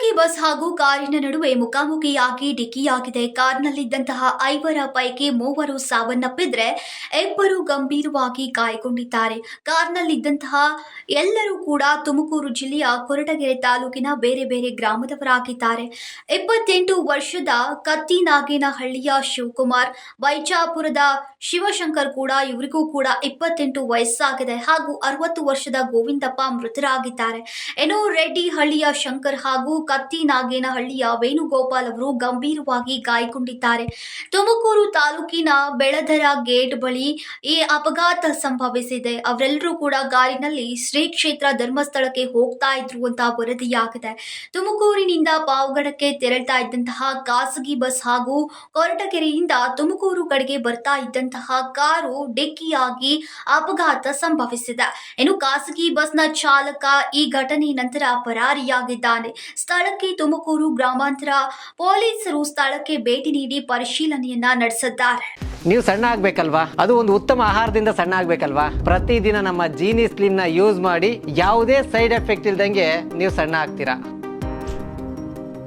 ಖಾಸಗಿ ಬಸ್ ಹಾಗೂ ಕಾರಿನ ನಡುವೆ ಮುಖಾಮುಖಿಯಾಗಿ ಡಿಕ್ಕಿಯಾಗಿದೆ. ಕಾರ್ನಲ್ಲಿದ್ದಂತಹ 5 ಪೈಕಿ 3 ಸಾವನ್ನಪ್ಪಿದ್ರೆ 2 ಗಂಭೀರವಾಗಿ ಗಾಯಗೊಂಡಿದ್ದಾರೆ. ಕಾರ್ನಲ್ಲಿದ್ದಂತಹ ಎಲ್ಲರೂ ಕೂಡ ತುಮಕೂರು ಜಿಲ್ಲೆಯ ಕೊರಟಗೆರೆ ತಾಲೂಕಿನ ಬೇರೆ ಬೇರೆ ಗ್ರಾಮದವರಾಗಿದ್ದಾರೆ. 28 ವರ್ಷದ ಕತ್ತಿನಾಗೇನಹಳ್ಳಿಯ ಶಿವಕುಮಾರ್, ವೈಜಾಪುರದ ಶಿವಶಂಕರ್ ಕೂಡ ಇವರಿಗೂ ಕೂಡ 28 ವಯಸ್ಸಾಗಿದೆ ಹಾಗೂ 60 ವರ್ಷದ ಗೋವಿಂದಪ್ಪ ಮೃತರಾಗಿದ್ದಾರೆ. ಇನ್ನು ರೆಡ್ಡಿಹಳ್ಳಿಯ ಶಂಕರ್ ಹಾಗೂ ಕತ್ತಿನಾಗೇನಹಳ್ಳಿಯ ವೇಣುಗೋಪಾಲ್ ಅವರು ಗಂಭೀರವಾಗಿ ಗಾಯಗೊಂಡಿದ್ದಾರೆ. ತುಮಕೂರು ತಾಲೂಕಿನ ಬೆಳದರ ಗೇಟ್ ಬಳಿ ಈ ಅಪಘಾತ ಸಂಭವಿಸಿದೆ. ಅವರೆಲ್ಲರೂ ಕೂಡ ಕಾರಿನಲ್ಲಿ ಶ್ರೀ ಕ್ಷೇತ್ರ ಧರ್ಮಸ್ಥಳಕ್ಕೆ ಹೋಗ್ತಾ ಇದ್ರು ಅಂತ ವರದಿಯಾಗಿದೆ. ತುಮಕೂರಿನಿಂದ ಪಾವಗಡಕ್ಕೆ ತೆರಳ್ತಾ ಇದ್ದಂತಹ ಖಾಸಗಿ ಬಸ್ ಹಾಗೂ ಕೊರಟಗೆರೆಯಿಂದ ತುಮಕೂರು ಕಡೆಗೆ ಬರ್ತಾ ಇದ್ದಂತಹ ಕಾರು ಡಿಕ್ಕಿಯಾಗಿ ಅಪಘಾತ ಸಂಭವಿಸಿದೆ. ಇನ್ನು ಖಾಸಗಿ ಬಸ್ನ ಚಾಲಕ ಈ ಘಟನೆ ನಂತರ ಪರಾರಿಯಾಗಿದ್ದಾನೆ. ಸ್ಥಳಕ್ಕೆ ತುಮಕೂರು ಗ್ರಾಮಾಂತರ ಪೊಲೀಸರು ಸ್ಥಳಕ್ಕೆ ಭೇಟಿ ನೀಡಿ ಪರಿಶೀಲನೆಯನ್ನ ನಡೆಸಿದ್ದಾರೆ. ನೀವು ಸಣ್ಣ ಆಗ್ಬೇಕಲ್ವಾ? ಅದು ಒಂದು ಉತ್ತಮ ಆಹಾರದಿಂದ ಸಣ್ಣ ಆಗ್ಬೇಕಲ್ವಾ? ಪ್ರತಿದಿನ ನಮ್ಮ ಜೀನಿ ಸ್ಲಿಮ್ ನ ಯೂಸ್ ಮಾಡಿ ಯಾವುದೇ ಸೈಡ್ ಎಫೆಕ್ಟ್ ಇಲ್ದಂಗೆ ನೀವು ಸಣ್ಣ ಆಗ್ತೀರಾ.